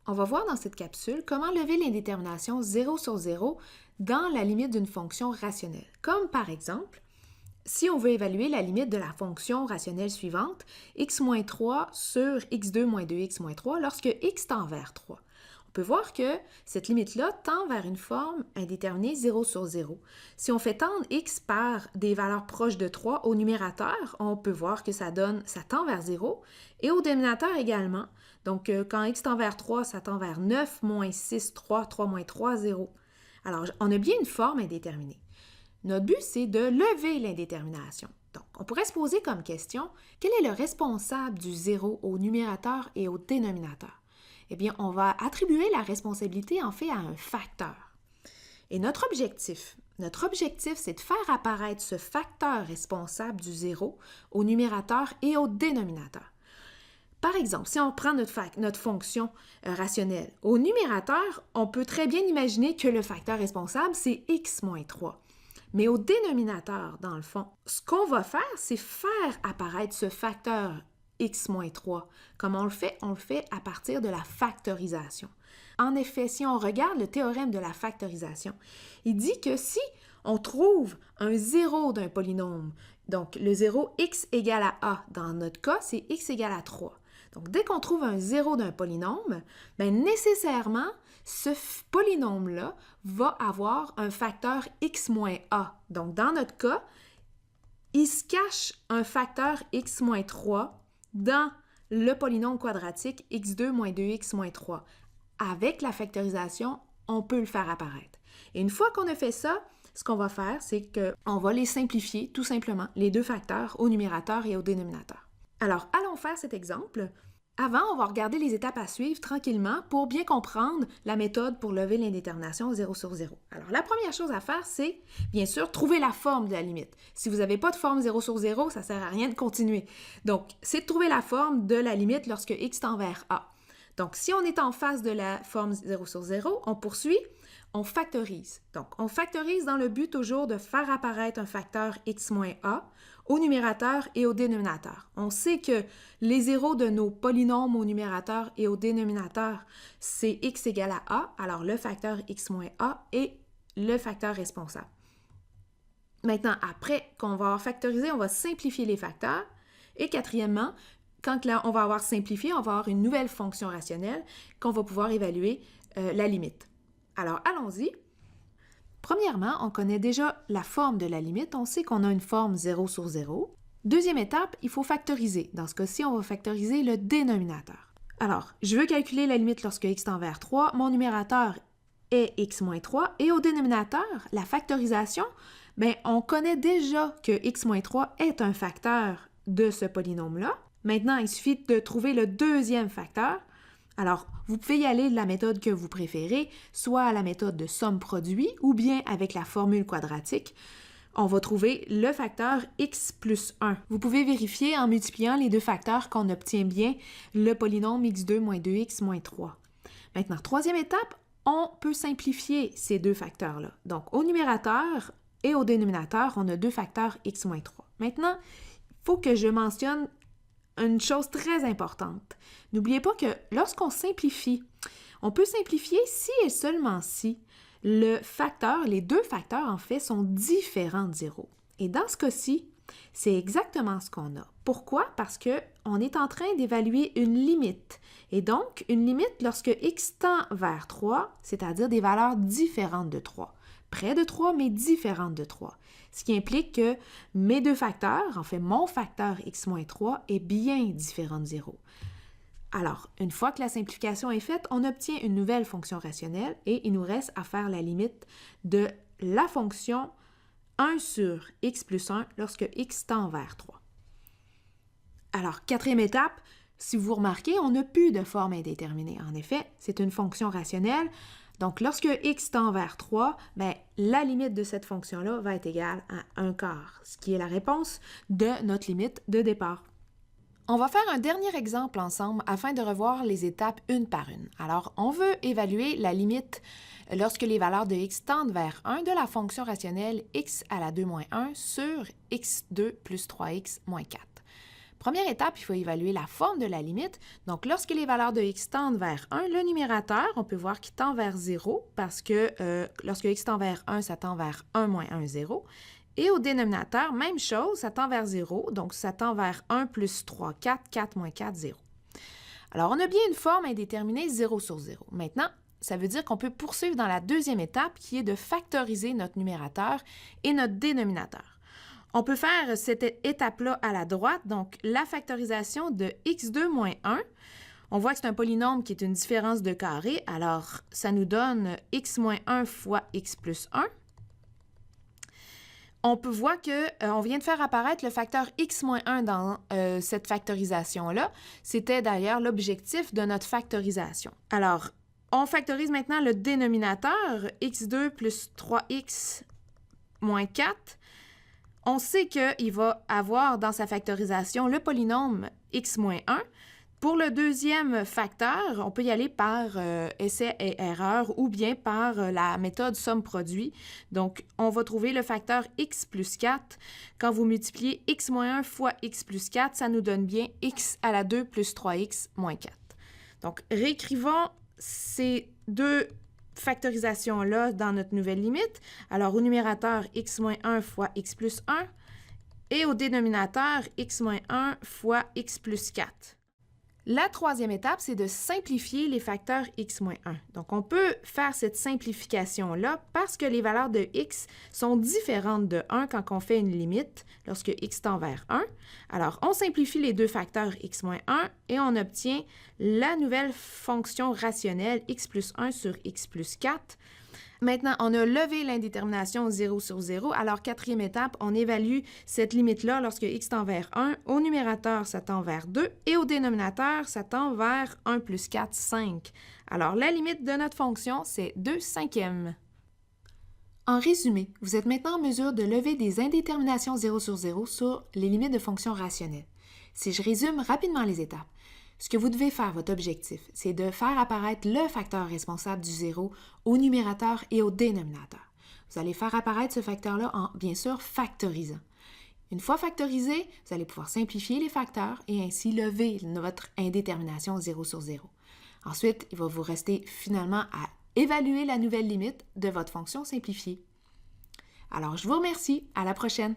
On va voir dans cette capsule comment lever l'indétermination 0 sur 0 dans la limite d'une fonction rationnelle. Comme par exemple, si on veut évaluer la limite de la fonction rationnelle suivante, x-3 sur x2 moins 2x-3 lorsque x tend vers 3. On peut voir que cette limite-là tend vers une forme indéterminée 0 sur 0. Si on fait tendre x par des valeurs proches de 3 au numérateur, on peut voir que ça tend vers 0, et au dénominateur également. Donc, quand x tend vers 3, ça tend vers 9, moins 6, 3, 3 moins 3, 0. Alors, on a bien une forme indéterminée. Notre but, c'est de lever l'indétermination. Donc, on pourrait se poser comme question, quel est le responsable du 0 au numérateur et au dénominateur? Eh bien, on va attribuer la responsabilité, en fait, à un facteur. Et notre objectif, c'est de faire apparaître ce facteur responsable du 0 au numérateur et au dénominateur. Par exemple, si on prend notre fonction rationnelle, au numérateur, on peut très bien imaginer que le facteur responsable, c'est x moins 3. Mais au dénominateur, dans le fond, ce qu'on va faire, c'est faire apparaître ce facteur x moins 3. Comment on le fait? On le fait à partir de la factorisation. En effet, si on regarde le théorème de la factorisation, il dit que si on trouve un zéro d'un polynôme, donc le zéro x égale à a, dans notre cas, c'est x égale à 3. Donc, dès qu'on trouve un zéro d'un polynôme, bien, nécessairement, ce polynôme-là va avoir un facteur x moins a. Donc, dans notre cas, il se cache un facteur x moins 3 dans le polynôme quadratique x2 moins 2x moins 3. Avec la factorisation, on peut le faire apparaître. Et une fois qu'on a fait ça, ce qu'on va faire, c'est qu'on va les simplifier, tout simplement, les deux facteurs au numérateur et au dénominateur. Alors, allons faire cet exemple. Avant, on va regarder les étapes à suivre tranquillement pour bien comprendre la méthode pour lever l'indétermination 0 sur 0. Alors, la première chose à faire, c'est, bien sûr, trouver la forme de la limite. Si vous n'avez pas de forme 0 sur 0, ça ne sert à rien de continuer. Donc, c'est de trouver la forme de la limite lorsque x tend vers a. Donc, si on est en face de la forme 0 sur 0, on poursuit, on factorise. Donc, on factorise dans le but toujours de faire apparaître un facteur x moins a au numérateur et au dénominateur. On sait que les zéros de nos polynômes au numérateur et au dénominateur, c'est x égale à a, alors le facteur x moins a est le facteur responsable. Maintenant, après qu'on va avoir factorisé, on va simplifier les facteurs. Et quatrièmement, quand là, on va avoir simplifié, on va avoir une nouvelle fonction rationnelle qu'on va pouvoir évaluer la limite. Alors, allons-y. Premièrement, on connaît déjà la forme de la limite. On sait qu'on a une forme 0 sur 0. Deuxième étape, il faut factoriser. Dans ce cas-ci, on va factoriser le dénominateur. Alors, je veux calculer la limite lorsque x tend vers 3. Mon numérateur est x moins 3. Et au dénominateur, la factorisation, bien, on connaît déjà que x moins 3 est un facteur de ce polynôme-là. Maintenant, il suffit de trouver le deuxième facteur. Alors, vous pouvez y aller de la méthode que vous préférez, soit la méthode de somme-produit ou bien avec la formule quadratique. On va trouver le facteur x plus 1. Vous pouvez vérifier en multipliant les deux facteurs qu'on obtient bien le polynôme x2 moins 2x moins 3. Maintenant, troisième étape, on peut simplifier ces deux facteurs-là. Donc, au numérateur et au dénominateur, on a deux facteurs x moins 3. Maintenant, il faut que je mentionne une chose très importante. N'oubliez pas que lorsqu'on simplifie, on peut simplifier si et seulement si les deux facteurs en fait sont différents de 0. Et dans ce cas-ci, c'est exactement ce qu'on a. Pourquoi? Parce qu'on est en train d'évaluer une limite. Et donc, une limite lorsque x tend vers 3, c'est-à-dire des valeurs différentes de 3. Près de 3, mais différentes de 3. Ce qui implique que mes deux facteurs, en fait mon facteur x moins 3, est bien différent de 0. Alors, une fois que la simplification est faite, on obtient une nouvelle fonction rationnelle et il nous reste à faire la limite de la fonction 1 sur x plus 1 lorsque x tend vers 3. Alors, quatrième étape, si vous remarquez, on n'a plus de forme indéterminée. En effet, c'est une fonction rationnelle. Donc, lorsque x tend vers 3, bien, la limite de cette fonction-là va être égale à 1/4, ce qui est la réponse de notre limite de départ. On va faire un dernier exemple ensemble afin de revoir les étapes une par une. Alors, on veut évaluer la limite lorsque les valeurs de x tendent vers 1 de la fonction rationnelle x à la 2 moins 1 sur x2 plus 3x moins 4. Première étape, il faut évaluer la forme de la limite. Donc, lorsque les valeurs de x tendent vers 1, le numérateur, on peut voir qu'il tend vers 0 parce que lorsque x tend vers 1, ça tend vers 1 moins 1, 0. Et au dénominateur, même chose, ça tend vers 0, donc ça tend vers 1 plus 3, 4, 4 moins 4, 0. Alors, on a bien une forme indéterminée 0 sur 0. Maintenant, ça veut dire qu'on peut poursuivre dans la deuxième étape qui est de factoriser notre numérateur et notre dénominateur. On peut faire cette étape-là à la droite, donc la factorisation de x2 moins 1. On voit que c'est un polynôme qui est une différence de carré, alors ça nous donne x moins 1 fois x plus 1. On peut voir qu'on vient de faire apparaître le facteur x moins 1 dans cette factorisation-là. C'était d'ailleurs l'objectif de notre factorisation. Alors, on factorise maintenant le dénominateur, x2 plus 3x moins 4. On sait qu'il va avoir dans sa factorisation le polynôme x moins 1. Pour le deuxième facteur, on peut y aller par essai et erreur ou bien par la méthode somme-produit. Donc, on va trouver le facteur x plus 4. Quand vous multipliez x moins 1 fois x plus 4, ça nous donne bien x à la 2 plus 3x moins 4. Donc, réécrivons ces deux factorisations-là dans notre nouvelle limite. Alors, au numérateur, x moins 1 fois x plus 1 et au dénominateur, x moins 1 fois x plus 4. La troisième étape, c'est de simplifier les facteurs x-1. Donc, on peut faire cette simplification-là parce que les valeurs de x sont différentes de 1 quand on fait une limite, lorsque x tend vers 1. Alors, on simplifie les deux facteurs x-1 et on obtient la nouvelle fonction rationnelle x plus 1 sur x plus 4. Maintenant, on a levé l'indétermination 0 sur 0. Alors, quatrième étape, on évalue cette limite-là lorsque x tend vers 1. Au numérateur, ça tend vers 2. Et au dénominateur, ça tend vers 1 plus 4, 5. Alors, la limite de notre fonction, c'est 2 cinquièmes. En résumé, vous êtes maintenant en mesure de lever des indéterminations 0 sur les limites de fonctions rationnelles. Si je résume rapidement les étapes, ce que vous devez faire, votre objectif, c'est de faire apparaître le facteur responsable du 0 au numérateur et au dénominateur. Vous allez faire apparaître ce facteur-là en, bien sûr, factorisant. Une fois factorisé, vous allez pouvoir simplifier les facteurs et ainsi lever votre indétermination 0 sur 0. Ensuite, il va vous rester finalement à évaluer la nouvelle limite de votre fonction simplifiée. Alors, je vous remercie. À la prochaine!